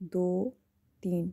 2 3,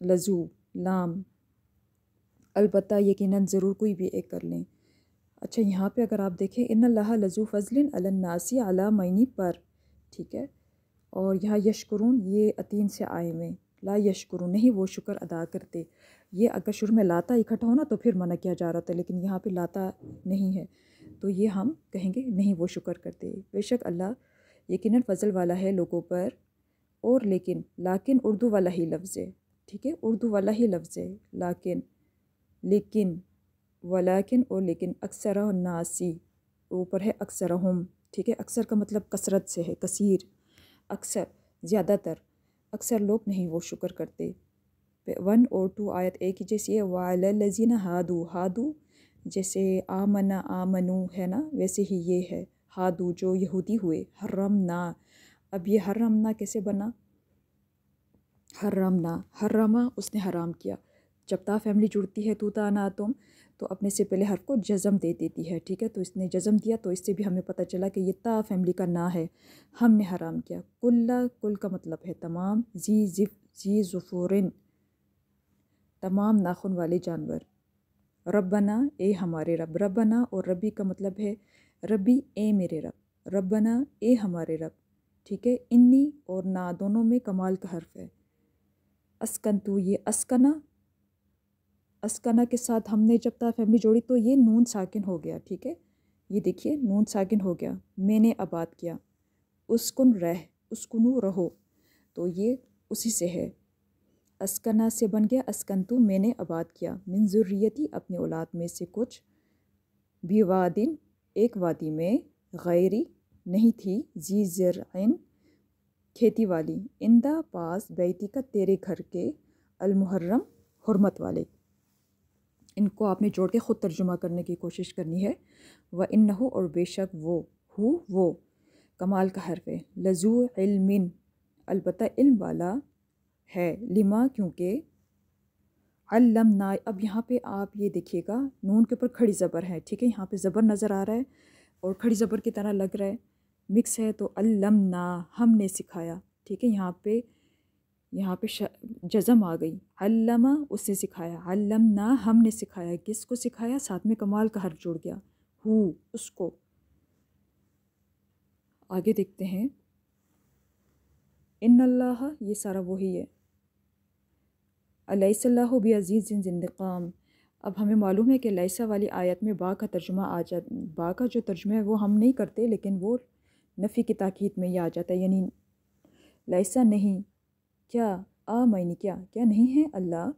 لزو لام، البتہ یقیناً ضرور کوئی بھی ایک کر لیں۔ اچھا یہاں پہ اگر آپ دیکھیں ان اللہ لذو فضل علی الناس علی معنی پر، ٹھیک ہے، اور یہاں یشکرون یہ عتین سے آئے میں، لا یشکرون نہیں وہ شکر ادا کرتے، یہ اگر شروع میں لاتا اکٹھا ہونا تو پھر منع کیا جا رہا تھا، لیکن یہاں پہ لاتا نہیں ہے تو یہ ہم کہیں گے نہیں وہ شکر کرتے۔ بے شک اللہ یقیناً فضل والا ہے لوگوں پر، اور لیکن اردو والا ہی لفظ ہے، ٹھیک ہے، اردو والا ہی لفظ ہے، لیکن ولیکن اور لیکن اکثر الناسی اوپر ہے اکثرہم، ٹھیک ہے، اکثر کا مطلب کثرت سے ہے، کثیر، اکثر زیادہ تر، اکثر لوگ نہیں وہ شکر کرتے۔ 1 اور 2 آیت ایک ہی جیسی ہے، وَعَلَى الَّذِينَ ہادو جیسے آمنا آمنو ہے نا، ویسے ہی یہ ہے ہادو جو یہودی ہوئے، حرمنا، اب یہ حرمنا کیسے بنا؟ حرمہ اس نے حرام کیا، جب تا فیملی جڑتی ہے تو تا نا تم تو اپنے سے پہلے حرف کو جزم دے دیتی ہے، ٹھیک ہے، تو اس نے جزم دیا تو اس سے بھی ہمیں پتہ چلا کہ یہ تا فیملی کا نا ہے، ہم نے حرام کیا۔ کل کا مطلب ہے تمام، زی ظفورن تمام ناخن والے جانور، ربنا اے ہمارے رب، ربنا اور ربی کا مطلب ہے ربی اے میرے رب، ربنا اے ہمارے رب، ٹھیک ہے، انی اور نا دونوں میں کمال کا حرف ہے۔ اسکنتو یہ اسکنا کے ساتھ ہم نے جب تا فیملی جوڑی تو یہ نون ساکن ہو گیا، ٹھیک ہے، یہ دیکھیے نون ساکن ہو گیا، میں نے آباد کیا، اسکنو رہو، تو یہ اسی سے ہے، اسکنا سے بن گیا اسکنتو میں نے آباد کیا، من ذریتی اپنے اولاد میں سے کچھ، بھی وادن ایک وادی میں، غیری نہیں تھی، ذی زرعن کھیتی والی، اندہ پاس بیتی کا تیرے گھر کے، المحرم حرمت والے، ان کو آپ نے جوڑ کے خود ترجمہ کرنے کی کوشش کرنی ہے، وَإِنَّهُ اور بے شک وہ کمال کا حرف ہے، لذو علم البتہ علم والا ہے، لما کیونکہ، علمنا اب یہاں پہ آپ یہ دیکھیے گا نون کے اوپر کھڑی زبر ہے، ٹھیک ہے، یہاں پہ زبر نظر آ رہا ہے اور کھڑی زبر کی طرح لگ رہا ہے، مکس ہے، تو علمنا ہم نے سکھایا، ٹھیک ہے، یہاں پہ جزم آ گئی، علمہ اس نے سکھایا، علمنا ہم نے سکھایا، کس کو سکھایا؟ ساتھ میں کمال کا حرف جڑ گیا، اس کو۔ آگے دیکھتے ہیں، ان اللہ یہ سارا وہی ہے، الیس اللہ بعزیز ذی انتقام، اب ہمیں معلوم ہے کہ لیسا والی آیت میں با کا ترجمہ آ جاتا، با کا جو ترجمہ ہے وہ ہم نہیں کرتے، لیکن وہ نفی کی تاکید میں یہ آ جاتا ہے، یعنی لیسا نہیں، کیا معنی کیا نہیں ہے اللہ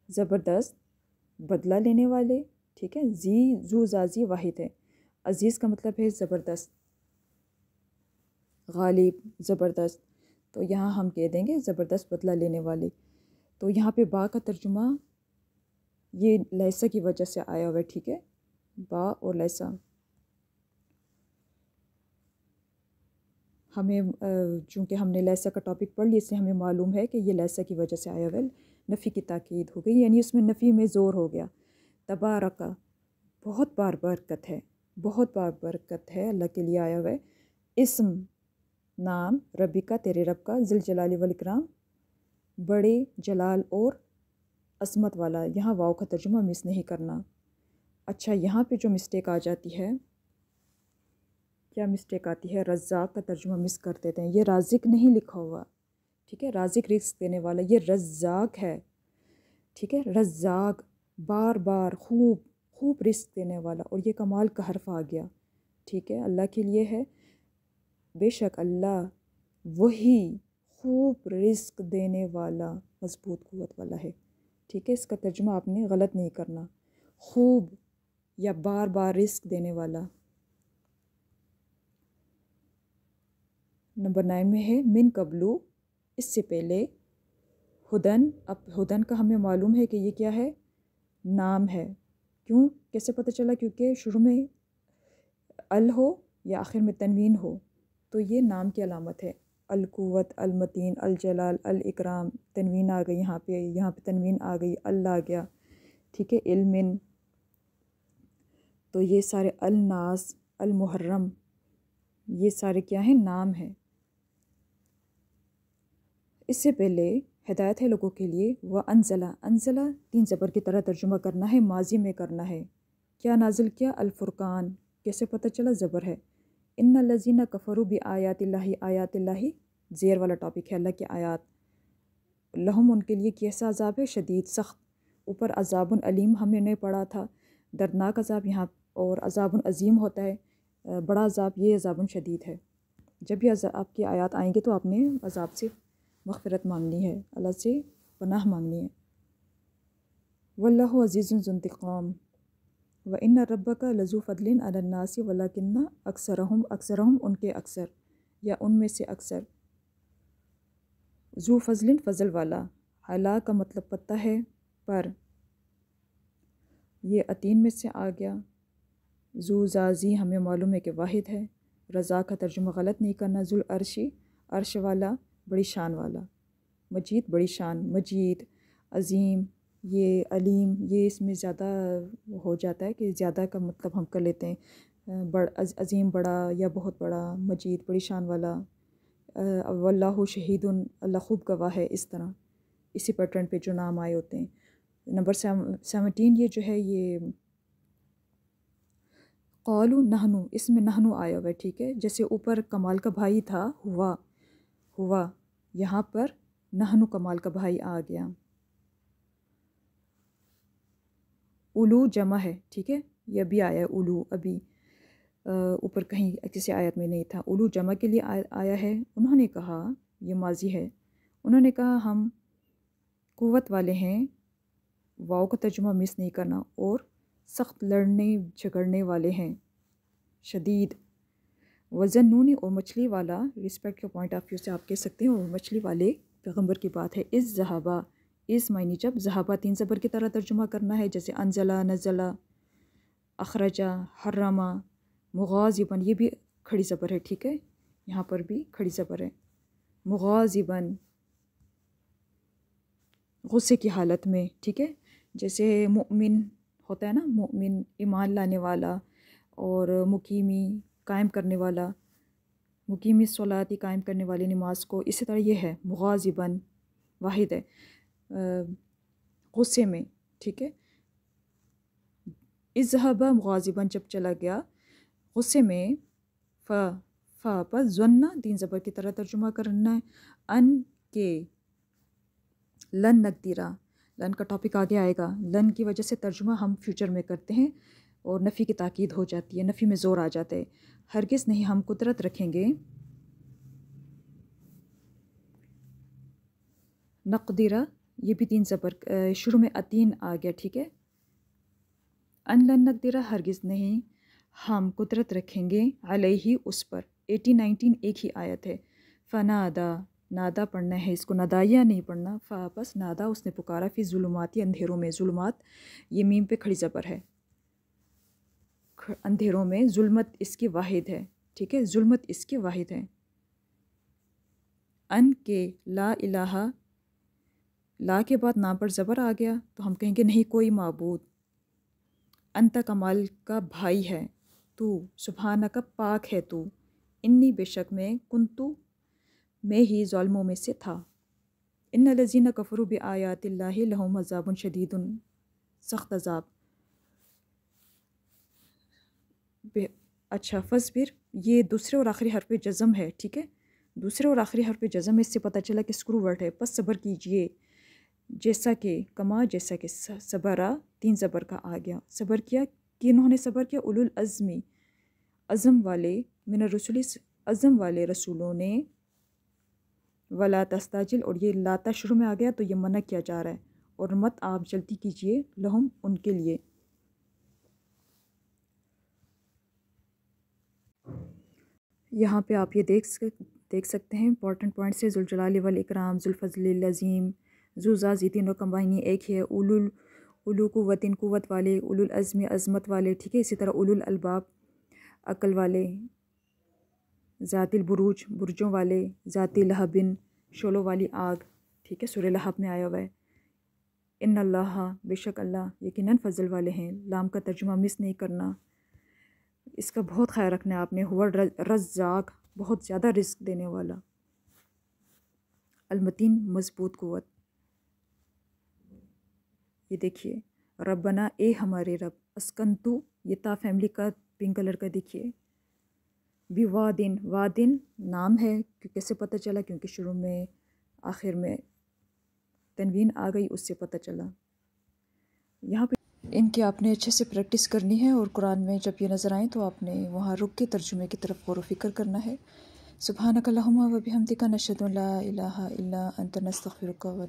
زبردست بدلہ لینے والے، ٹھیک ہے، زو زازی واحد ہے، عزیز کا مطلب ہے زبردست، غالب، زبردست، تو یہاں ہم کہہ دیں گے زبردست بدلہ لینے والے، تو یہاں پہ با کا ترجمہ یہ لیسا کی وجہ سے آیا ہوا ہے، ٹھیک ہے، با اور لیسا، ہمیں چونکہ ہم نے لیسا کا ٹاپک پڑھ لیا اس سے ہمیں معلوم ہے کہ یہ لیسا کی وجہ سے آیا ہوا ہے، نفی کی تاکید ہو گئی، یعنی اس میں نفی میں زور ہو گیا، تبارکہ بہت بار برکت ہے، بہت بار برکت ہے اللہ کے لیے آیا ہوا ہے، اسم نام، ربی کا تیرے رب کا، ذی الجلال والاکرام بڑے جلال اور عظمت والا، یہاں واو کا ترجمہ مس نہیں کرنا۔ اچھا یہاں پہ جو مسٹیک آ جاتی ہے، کیا مسٹیک آتی ہے؟ رزاق کا ترجمہ مس کر دیتے ہیں، یہ رازق نہیں لکھا ہوا، ٹھیک ہے، رازق رزق دینے والا، یہ رزاق ہے، ٹھیک ہے، رزاق بار بار خوب رزق دینے والا، اور یہ کمال کا حرف آ گیا، ٹھیک ہے، اللہ کے لیے ہے، بے شک اللہ وہی خوب رزق دینے والا مضبوط قوت والا ہے، ٹھیک ہے، اس کا ترجمہ آپ نے غلط نہیں کرنا، خوب یا بار بار رزق دینے والا۔ نمبر 9 میں ہے من قبلو، اس سے پہلے، ہدن، اب ہدن کا ہمیں معلوم ہے کہ یہ کیا ہے؟ نام ہے، کیوں کیسے پتہ چلا؟ کیونکہ شروع میں ال ہو یا آخر میں تنوین ہو تو یہ نام کی علامت ہے، القوت، المتین، الجلال، الاکرام، تنوین آ گئی یہاں پہ تنوین آ گئی، اللہ آ گیا، ٹھیک ہے، علم، تو یہ سارے الناس، المحرم، یہ سارے کیا ہیں؟ نام ہیں۔ اس سے پہلے ہدایت ہے لوگوں کے لیے. و انزلہ، انزلہ 3 زبر کی طرح ترجمہ کرنا ہے، ماضی میں کرنا ہے. کیا نازل کیا؟ الفرقان. کیسے پتہ چلا؟ زبر ہے. ان الذین کفروا بآیات اللہ، آیات اللہ زیر والا ٹاپک ہے، اللہ کی آیات. لہم ان کے لیے کیسا عذاب ہے؟ شدید، سخت. اوپر عذاب علیم ہم نے پڑھا تھا، دردناک عذاب یہاں، اور عذاب عظیم ہوتا ہے بڑا عذاب، یہ عذاب شدید ہے. جب بھی آپ کی آیات آئیں گے تو آپ نے عذاب سے مغفرت مانگنی ہے، اللہ سے پناہ مانگنی ہے. واللہ عزیز ذو انتقام. وَإِنَّ رَبَّكَ لَذُو فَضْلٍ عَلَى النَّاسِ وَلَكِنَّ أَكْثَرَهُمْ ان کے اکثر یا ان میں سے اکثر. ذو فضل، فضل والا. علا کا مطلب پتہ ہے، پر. یہ عتین میں سے آ گیا. ذو زازی ہمیں معلوم ہے کہ واحد ہے. رضا کا ترجمہ غلط نہیں کرنا. ذو العرشی، عرش والا، بڑی شان والا. مجید، بڑی شان. مجید، عظیم، یہ علیم، یہ اس میں زیادہ ہو جاتا ہے کہ زیادہ کا مطلب ہم کر لیتے ہیں، عظیم بڑا یا بہت بڑا. مجید، بڑی شان والا. واللہ شہید، اللہ خوب گواہ ہے. اس طرح اسی پیٹرن پہ جو نام آئے ہوتے ہیں. نمبر 17 یہ جو ہے یہ قالوا نحنو، اس میں نحنو آیا ہوا ہے، ٹھیک ہے. جیسے اوپر کمال کا بھائی تھا ہوا، یہاں پر نحنو کمال کا بھائی آ گیا. اولو جمع ہے، ٹھیک ہے. یہ ابھی آیا ہے اولو، ابھی اوپر کہیں کسی آیت میں نہیں تھا. اولو جمع کے لیے آیا ہے. انہوں نے کہا، یہ ماضی ہے، انہوں نے کہا ہم قوت والے ہیں. واؤ کا ترجمہ مس نہیں کرنا. اور سخت لڑنے جھگڑنے والے ہیں. شدید. وزن نونی، اور مچھلی والا. رسپیکٹ کے پوائنٹ آف ویو سے آپ کہہ سکتے ہیں اور مچھلی والے پیغمبر کی بات ہے. اس ذہابہ، اس معنی جب ذہابہ 3 زبر کی طرح ترجمہ کرنا ہے، جیسے انزلہ، نزلہ، اخرجہ، حرمہ. مغاضباً، یہ بھی کھڑی زبر ہے، ٹھیک ہے. یہاں پر بھی کھڑی زبر ہے. مغاضباً، غصے کی حالت میں، ٹھیک ہے. جیسے مؤمن ہوتا ہے نا، مؤمن ایمان لانے والا، اور مقیمی قائم کرنے والا، مقیمی صلاتی قائم کرنے والی نماز کو. اسی طرح یہ ہے مغاضباً، واحد ہے، غصے میں، ٹھیک ہے. اذهب مغاضباً، جب چلا گیا غصے میں. پر ظن 3 زبر کی طرح ترجمہ کرنا ہے. ان کے لن نقدرہ، لن کا ٹاپک آگے آئے گا. لن کی وجہ سے ترجمہ ہم فیوچر میں کرتے ہیں اور نفی کی تاکید ہو جاتی ہے، نفی میں زور آ جاتا ہے. ہرگز نہیں ہم قدرت رکھیں گے. نقدرہ، یہ بھی 3 زبر، شروع میں عتین آ گیا، ٹھیک ہے. ان لن نقدرہ، ہرگز نہیں ہم قدرت رکھیں گے. علیہ، اس پر. 18-19 ایک ہی آیت ہے. فنادا، نادا پڑھنا ہے، اس کو ندائیہ نہیں پڑھنا. بس نادا، اس نے پکارا. فی ظلماتی، اندھیروں میں. ظلمات یہ میم پہ کھڑی زبر ہے، اندھیروں میں. ظلمت اس کی واحد ہے، ٹھیک ہے. ظلمت اس کی واحد ہے. ان کے لا الہ، لا کے بعد نام پر زبر آ گیا تو ہم کہیں گے نہیں کوئی معبود. انت کمال کا بھائی ہے تو. سبحانہ کا پاک ہے تو. انی، بے شک میں. کنتو، میں ہی ظالموں میں سے تھا. ان الذین کفروا بآیات اللہ لہم عذاب شدید، سخت عذاب. اچھا، فصبر، یہ دوسرے اور آخری حرف جزم ہے، ٹھیک ہے. دوسرے اور آخری حرف جزم، اس سے پتہ چلا کہ اسکرو ورڈ ہے. پس صبر کیجئے، جیسا کہ، کما، جیسا کہ. صبرا 3 زبر کا آ گیا. صبر کیا، کنہوں نے صبر کیا؟ اولو العزمی، عزم والے. من الرسل، عزم والے رسولوں نے. ولا تستعجل، اور یہ لاتا شروع میں آ گیا تو یہ منع کیا جا رہا ہے. اور مت آپ جلدی کیجئے. لہم، ان کے لیے. یہاں پہ آپ یہ دیکھ سکتے ہیں امپورٹنٹ پوائنٹ سے. ذوالجلال والاکرام، ذوالفضل العظیم. ذو ذا، یہ تینوں کمبائنی ایک ہی ہے. اولو قوتن، قوت والے. اولو العزم، عظمت والے، ٹھیک ہے. اسی طرح اولو الالباب، عقل والے. ذات البروج، برجوں والے. ذات لہبن، شعلوں والی آگ، ٹھیک ہے. سورہ لہب میں آیا ہوا ہے. ان اللہ، بے شک اللہ، یقیناً فضل والے ہیں. لام کا ترجمہ مس نہیں کرنا، اس کا بہت خیال رکھنا ہے آپ نے. ہوا رزاق، بہت زیادہ رزق دینے والا. المتین، مضبوط قوت. یہ دیکھیے ربنا اے ہمارے رب، اسکنتو یہ تا فیملی کا پنک کلر کا دیکھیے، بھی وادن، وادن نام ہے کیسے پتہ چلا؟ کیونکہ شروع میں آخر میں تنوین آ گئی، اس سے پتہ چلا۔ یہاں پہ ان کی آپ نے اچھے سے پریکٹس کرنی ہے، اور قرآن میں جب یہ نظر آئیں تو آپ نے وہاں رک کے ترجمے کی طرف غور و فکر کرنا ہے۔ سبحانک اللہم و بحمدک نشہد ان لا الہ الا انت نستغفرک و